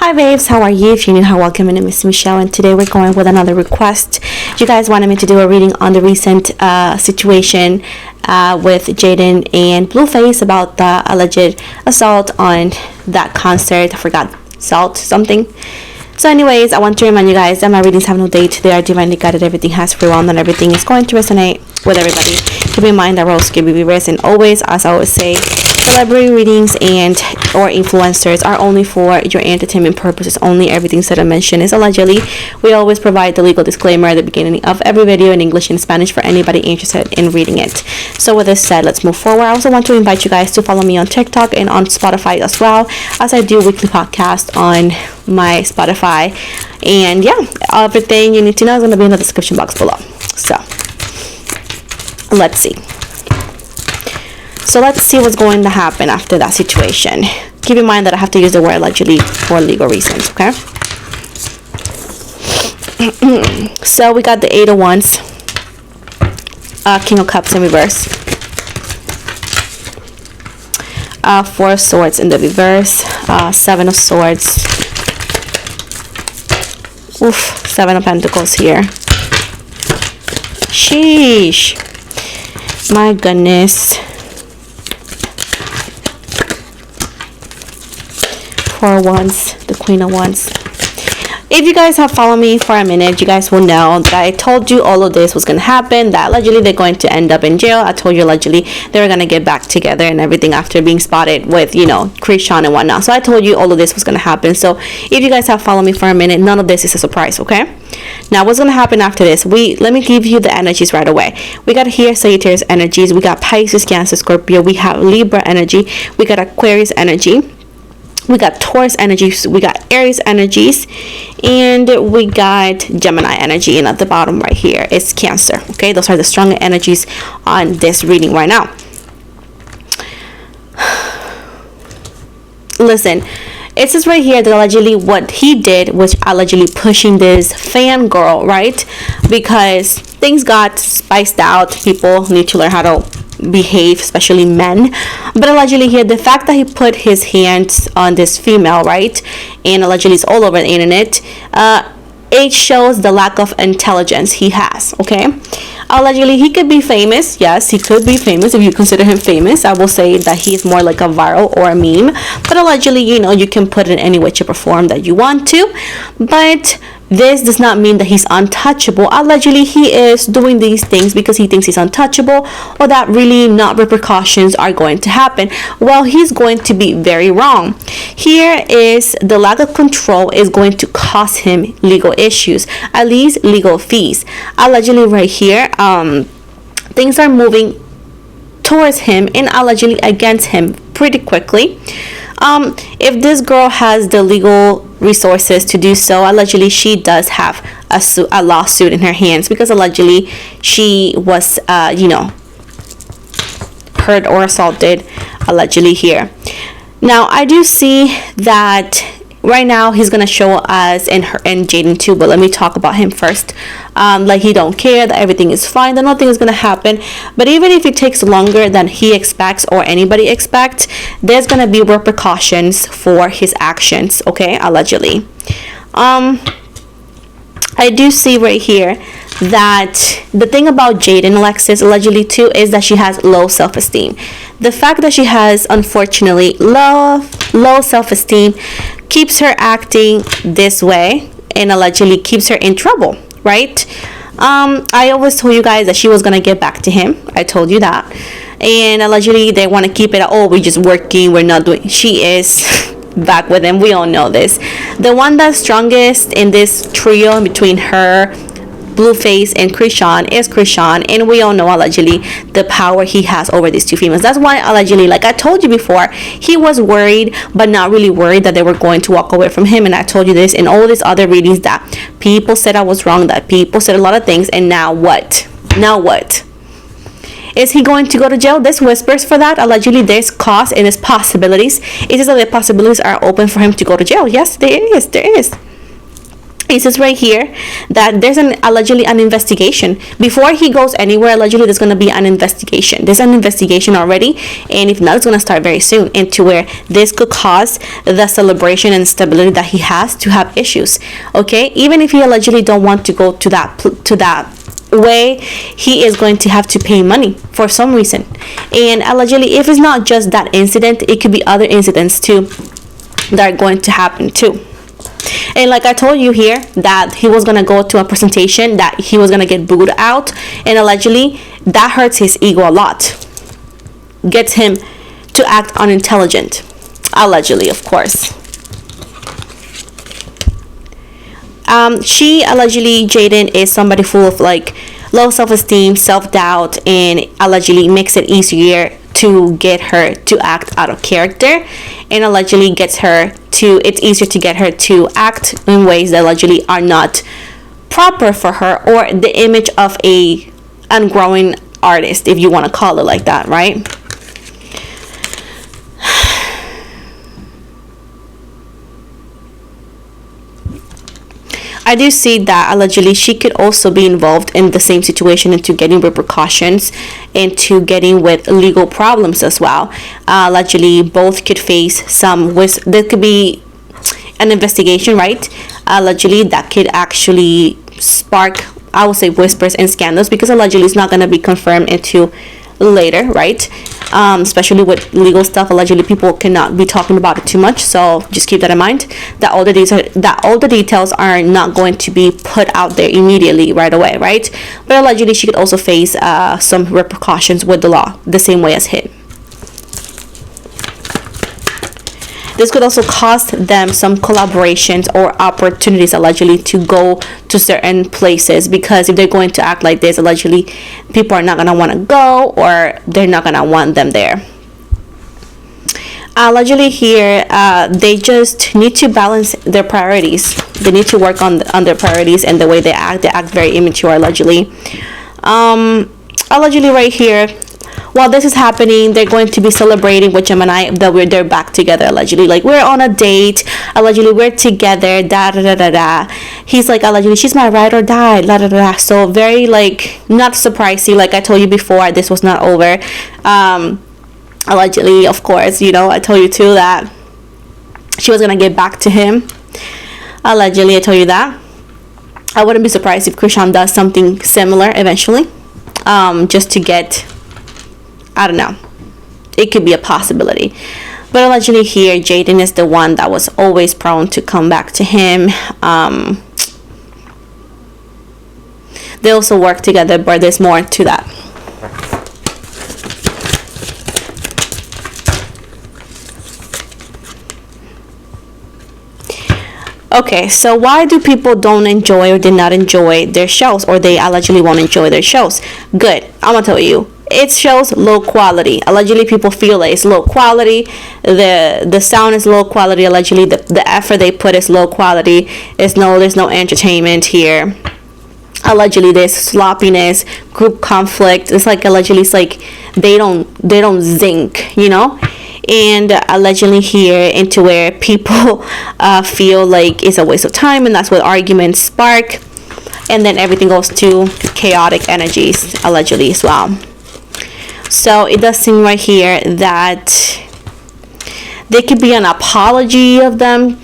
Hi babes, how are you? If you're new, hi, welcome. My name is Michelle, and today we're going with another request. You guys wanted me to do a reading on the recent situation with Jaden and Blueface about the alleged assault on that concert. I forgot, salt something. So anyways, I want to remind you guys that my readings have no date. They are divinely guided. Everything has free will, and everything is going to resonate with everybody. Keep in mind that roles can be reversed, and always, as I always say, celebrity readings and or influencers are only for your entertainment purposes only. Everything said and mentioned is allegedly. We always provide the legal disclaimer at the beginning of every video in English and Spanish for anybody interested in reading it. So with this said, let's move forward. I also want to invite you guys to follow me on TikTok and on Spotify as well, as I do weekly podcasts on my Spotify. And yeah, everything you need to know is going to be in the description box below. So let's see what's going to happen after that situation. Keep in mind that I have to use the word allegedly for legal reasons, okay? So we got the Eight of Wands, King of Cups in reverse, Four of Swords in the reverse, Seven of Swords, Seven of Pentacles here. Sheesh, my goodness. Four of Wands, the Queen of Wands. If you guys have followed me for a minute, you guys will know that I told you all of this was going to happen, that allegedly they're going to end up in jail. I told you allegedly they were going to get back together and everything after being spotted with, Christian and whatnot. So I told you all of this was going to happen. So if you guys have followed me for a minute, none of this is a surprise, okay? Now, what's going to happen after this? Let me give you the energies right away. We got here Sagittarius energies. We got Pisces, Cancer, Scorpio. We have Libra energy. We got Aquarius energy. We got Taurus energies, we got Aries energies, and we got Gemini energy. And at the bottom right here is Cancer. Okay, those are the stronger energies on this reading right now. Listen, it says right here that allegedly what he did was allegedly pushing this fangirl, right? Because things got spiced out. People need to learn how to behave, especially men. But allegedly here, the fact that he put his hands on this female, right, and allegedly it's all over the internet, it shows the lack of intelligence he has. Okay, allegedly he could be famous. Yes, he could be famous. If you consider him famous, I will say that he's more like a viral or a meme. But allegedly, you can put it any way, shape, or form that you want to. But this does not mean that he's untouchable. Allegedly, he is doing these things because he thinks he's untouchable, or that really not repercussions are going to happen. Well, he's going to be very wrong. Here is the lack of control is going to cost him legal issues, at least legal fees. Allegedly, right here, things are moving towards him and allegedly against him pretty quickly. If this girl has the legal resources to do so, allegedly she does have a lawsuit in her hands, because allegedly she was hurt or assaulted allegedly here. Now I do see that right now he's gonna show us and Jaden too, but let me talk about him first. Like he don't care, that everything is fine, that nothing is gonna happen. But even if it takes longer than he expects or anybody expects, there's gonna be repercussions for his actions, okay, allegedly. I do see right here that the thing about Jaden Alexis allegedly too is that she has low self-esteem. The fact that she has unfortunately low self-esteem keeps her acting this way and allegedly keeps her in trouble, right? I always told you guys that she was gonna get back to him. I told you that. And allegedly they want to keep it, we're just working, we're not doing. She is back with him. We all know this. The one that's strongest in this trio between her, Blueface, and Christian is Christian, and we all know allegedly the power he has over these two females. That's why allegedly, like I told you before, he was worried but not really worried that they were going to walk away from him. And I told you this in all these other readings, that people said I was wrong, that people said a lot of things, and now what? Is he going to go to jail? There's whispers for that. Allegedly there's cause and there's possibilities. It is that the possibilities are open for him to go to jail. Yes, there is. It says right here that there's allegedly an investigation before he goes anywhere. Allegedly there's going to be an investigation. There's an investigation already, and if not, it's going to start very soon, into where this could cause the celebration and stability that he has to have issues. Okay, even if he allegedly don't want to go to that way, he is going to have to pay money for some reason. And allegedly, if it's not just that incident, it could be other incidents too that are going to happen too. And like I told you here, that he was gonna go to a presentation, that he was gonna get booed out, and allegedly that hurts his ego a lot, gets him to act unintelligent, allegedly, of course. She allegedly, Jaden, is somebody full of like low self-esteem, self-doubt, and allegedly makes it easier to get her to act out of character, and allegedly it's easier to get her to act in ways that allegedly are not proper for her, or the image of a ungrowing artist, if you want to call it like that, right? I do see that allegedly she could also be involved in the same situation, into getting repercussions, into getting with legal problems as well. Allegedly both could face there could be an investigation, right? Allegedly that could actually spark, I would say, whispers and scandals, because allegedly it's not going to be confirmed into later, right? Especially with legal stuff, allegedly people cannot be talking about it too much, so just keep that in mind, that all the details are not going to be put out there immediately right away, right? But allegedly she could also face some repercussions with the law, the same way as him. This could also cost them some collaborations or opportunities, allegedly, to go to certain places, because if they're going to act like this, allegedly people are not going to want to go, or they're not going to want them there. Allegedly here, they just need to balance their priorities. They need to work on their priorities and the way they act. They act very immature, allegedly. Allegedly right here, while this is happening, they're going to be celebrating with Gemini that they're back together, allegedly. Like, we're on a date, allegedly we're together, da da da da da. He's like, allegedly, she's my ride or die, da da da. So very, like, not surprising. Like I told you before, this was not over. Allegedly, of course, I told you too that she was gonna get back to him. Allegedly, I told you that. I wouldn't be surprised if Krishan does something similar eventually, just to get, I don't know, it could be a possibility. But allegedly here, Jaden is the one that was always prone to come back to him. They also work together, but there's more to that. Okay, so why do people don't enjoy or did not enjoy their shows, or they allegedly won't enjoy their shows? Good, I'm gonna tell you. It shows low quality. Allegedly people feel like it's low quality. The sound is low quality. Allegedly the effort they put is low quality. There's no entertainment here. Allegedly there's sloppiness, group conflict. It's like allegedly it's like they don't zinc, and allegedly here into where people feel like it's a waste of time, and that's what arguments spark, and then everything goes to chaotic energies allegedly as well. So it does seem right here that there could be an apology of them,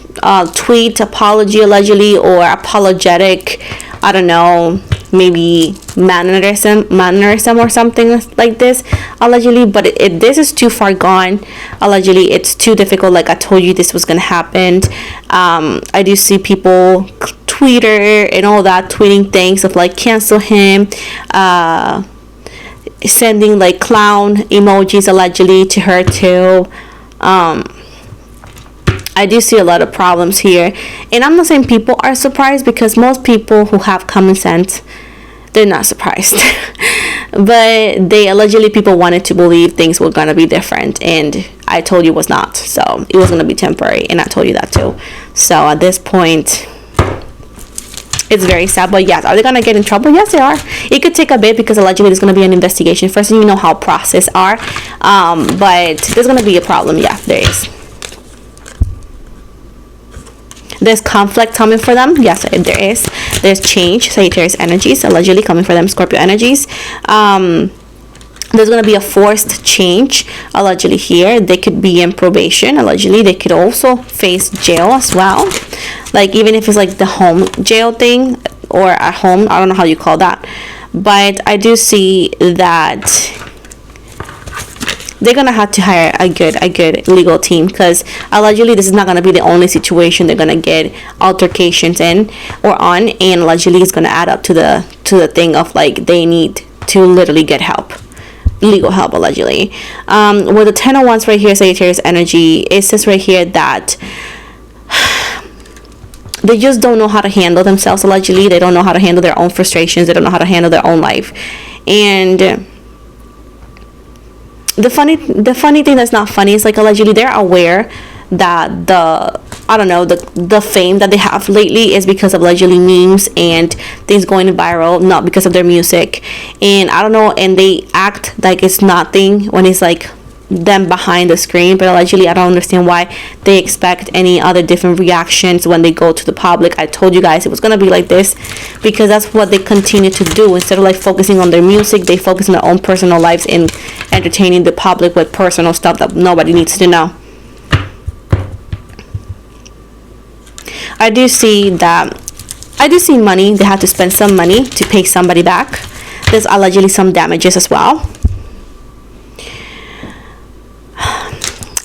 tweet apology allegedly, or apologetic, I don't know, maybe mannerism or something like this allegedly. But this is too far gone. Allegedly it's too difficult. Like I told you, this was gonna happen. I do see people, Twitter and all that, tweeting things of like cancel him, sending like clown emojis allegedly to her too. I do see a lot of problems here, and I'm not saying people are surprised, because most people who have common sense, they're not surprised. But people wanted to believe things were gonna be different, and I told you it was not. So it was gonna be temporary, and I told you that too. So at this point, it's very sad. But yes, are they gonna get in trouble? Yes, they are. It could take a bit, because allegedly there's gonna be an investigation first, and you know how process are. But there's gonna be a problem. Yeah, there is. There's conflict coming for them. Yes, there is. There's change. Sagittarius energies allegedly coming for them. Scorpio energies. There's going to be a forced change allegedly here. They could be in probation allegedly. They could also face jail as well, like even if it's like the home jail thing or at home, I don't know how you call that, but I do see that they're gonna have to hire a good legal team, because allegedly this is not gonna be the only situation they're gonna get altercations in or on, and allegedly it's gonna add up to the thing of like they need to literally get help, legal help allegedly. With the 10 of Wands right here, Sagittarius energy, it says right here that they just don't know how to handle themselves allegedly. They don't know how to handle their own frustrations. They don't know how to handle their own life. And the funny thing that's not funny is like allegedly they're aware that the fame that they have lately is because of allegedly memes and things going viral, not because of their music. And I don't know, and they act like it's nothing when it's like them behind the screen, but allegedly I don't understand why they expect any other different reactions when they go to the public. I told you guys it was gonna be like this, because that's what they continue to do. Instead of like focusing on their music, they focus on their own personal lives and entertaining the public with personal stuff that nobody needs to know. I do see money. They have to spend some money to pay somebody back. There's allegedly some damages as well.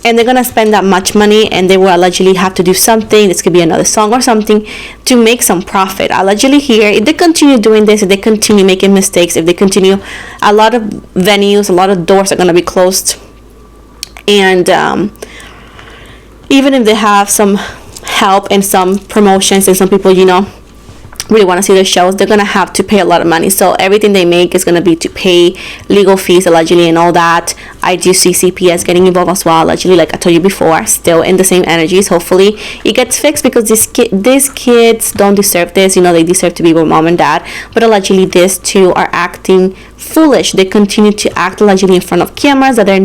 And they're gonna spend that much money, and they will allegedly have to do something. This could be another song or something to make some profit. Allegedly here, if they continue doing this, if they continue making mistakes, if they continue, a lot of venues, a lot of doors are gonna be closed. And even if they have some help and some promotions and some people, really want to see their shows, they're gonna have to pay a lot of money. So everything they make is gonna be to pay legal fees allegedly and all that. I do see CPS getting involved as well allegedly, like I told you before, still in the same energies. Hopefully it gets fixed, because these kids don't deserve this. They deserve to be with mom and dad, but allegedly these two are acting foolish. They continue to act allegedly in front of cameras that they're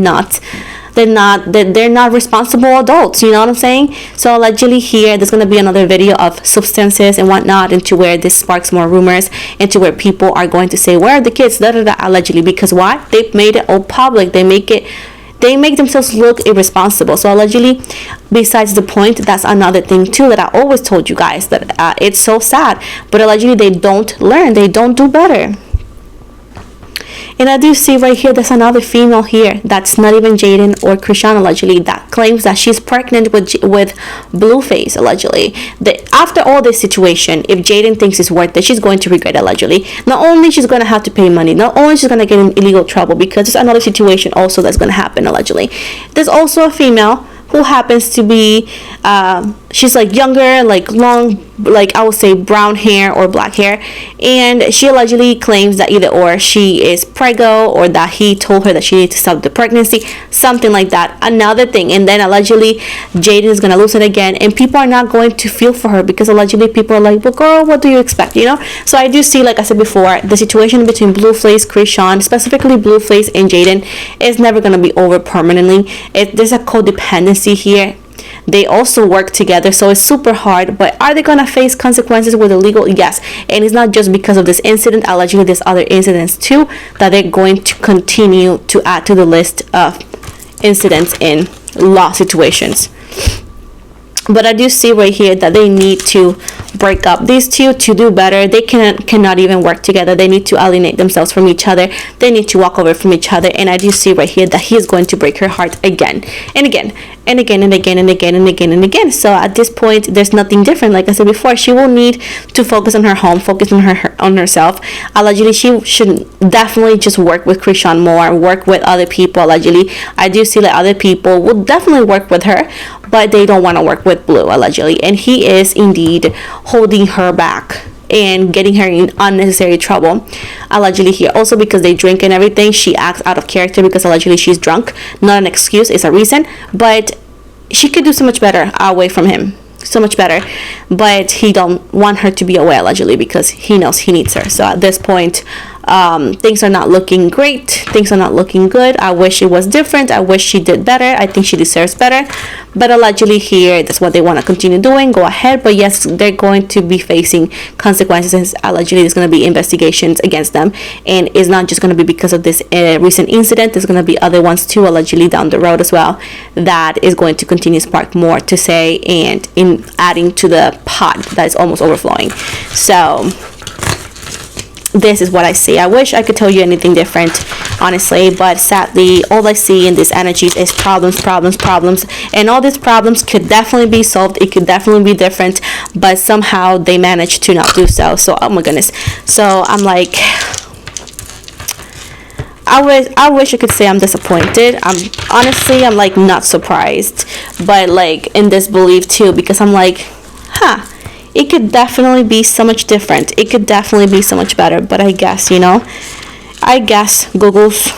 not responsible adults, you know what I'm saying? So allegedly here, there's going to be another video of substances and whatnot, into where this sparks more rumors, into where people are going to say, where are the kids, allegedly, because why? They made it all public. They make themselves look irresponsible. So allegedly, besides the point, that's another thing too that I always told you guys, that it's so sad, but allegedly they don't learn, they don't do better. And I do see right here, there's another female here that's not even Jaden or Krishan allegedly, that claims that she's pregnant with Blueface allegedly. After all this situation, if Jaden thinks it's worth it, she's going to regret it allegedly. Not only she's going to have to pay money, not only she's going to get in illegal trouble, because there's another situation also that's going to happen allegedly. There's also a female who happens to be she's like younger, like long, like I would say brown hair or black hair, and she allegedly claims that either or she is preggo, or that he told her that she needs to stop the pregnancy, something like that. Another thing. And then allegedly Jaden is gonna lose it again, and people are not going to feel for her, because allegedly people are like, well girl, what do you expect, So I do see, like I said before, the situation between Blueface, Krishan, specifically Blueface and Jaden, is never gonna be over permanently. There's a codependency here. They also work together, so it's super hard. But are they gonna face consequences with illegal? Yes. And it's not just because of this incident. Allegedly there's other incidents too that they're going to continue to add to the list of incidents in law situations. But I do see right here that they need to break up, these two, to do better. They cannot even work together. They need to alienate themselves from each other. They need to walk away from each other. And I do see right here that he is going to break her heart again and again and again and again and again and again and again. So at this point, there's nothing different. Like I said before, she will need to focus on her home, focus on herself. Allegedly, she should definitely just work with Krishan more, work with other people. Allegedly, I do see that other people will definitely work with her, but they don't want to work with Blue allegedly, and he is indeed holding her back and getting her in unnecessary trouble allegedly here. Also, because they drink and everything, she acts out of character, because allegedly she's drunk. Not an excuse, it's a reason, but she could do so much better away from him, so much better. But he don't want her to be away allegedly, because he knows he needs her. So at this point, things are not looking great, things are not looking good. I wish it was different, I wish she did better, I think she deserves better. But allegedly here, that's what they want to continue doing. Go ahead, but yes, they're going to be facing consequences. Allegedly there's going to be investigations against them, and it's not just going to be because of this recent incident. There's going to be other ones too, allegedly down the road as well, that is going to continue to spark more to say, and in adding to the pot that is almost overflowing. So this is what I see. I wish I could tell you anything different, honestly, but sadly all I see in these energies is problems, and all these problems could definitely be solved. It could definitely be different, but somehow they manage to not do so. So oh my goodness. So I'm like, I wish I could say I'm disappointed. I'm like not surprised, but like in disbelief too, because I'm like, it could definitely be so much different. It could definitely be so much better. But I guess, I guess Googles,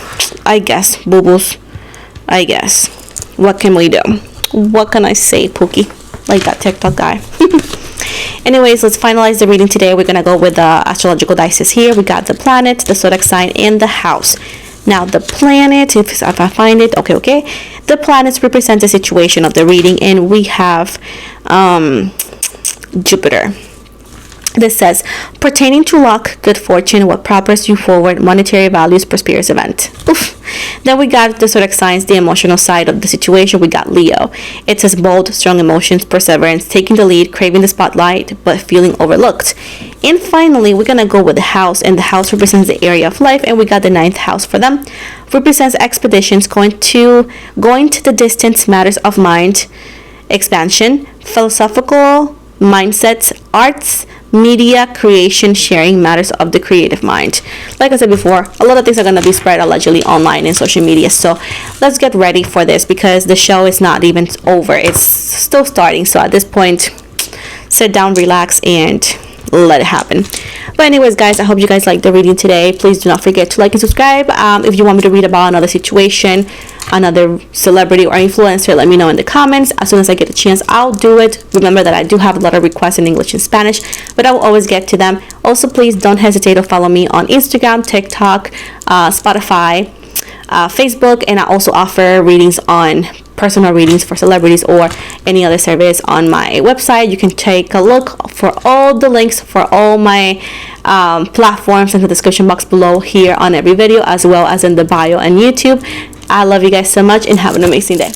I guess boo-boos, I guess. What can we do? What can I say, Pookie? Like that TikTok guy. Anyways, let's finalize the reading today. We're going to go with the astrological dice here. We got the planet, the zodiac sign, and the house. Now the planet, if I find it, okay. The planets represent the situation of the reading, and we have Jupiter. This says, pertaining to luck, good fortune, what propels you forward, monetary values, prosperous event. Oof. Then we got the zodiac signs, the emotional side of the situation. We got Leo. It says bold, strong emotions, perseverance, taking the lead, craving the spotlight, but feeling overlooked. And finally, we're going to go with the house, and the house represents the area of life, and we got the 9th house for them. Represents expeditions, going to the distance, matters of mind, expansion, philosophical mindsets, arts, media, creation, sharing, matters of the creative mind. Like I said before, a lot of things are going to be spread allegedly online in social media. So let's get ready for this, because the show is not even over. It's still starting. So at this point, sit down, relax, and let it happen. But anyways, guys, I hope you guys liked the reading today. Please do not forget to like and subscribe. If you want me to read about another situation, another celebrity or influencer, let me know in the comments. As soon as I get a chance, I'll do it. Remember that I do have a lot of requests in English and Spanish, but I will always get to them. Also, please don't hesitate to follow me on Instagram, TikTok, Spotify, Facebook, and I also offer readings on personal readings for celebrities or any other service on my website. You can take a look for all the links for all my platforms in the description box below here on every video, as well as in the bio and YouTube. I love you guys so much, and have an amazing day.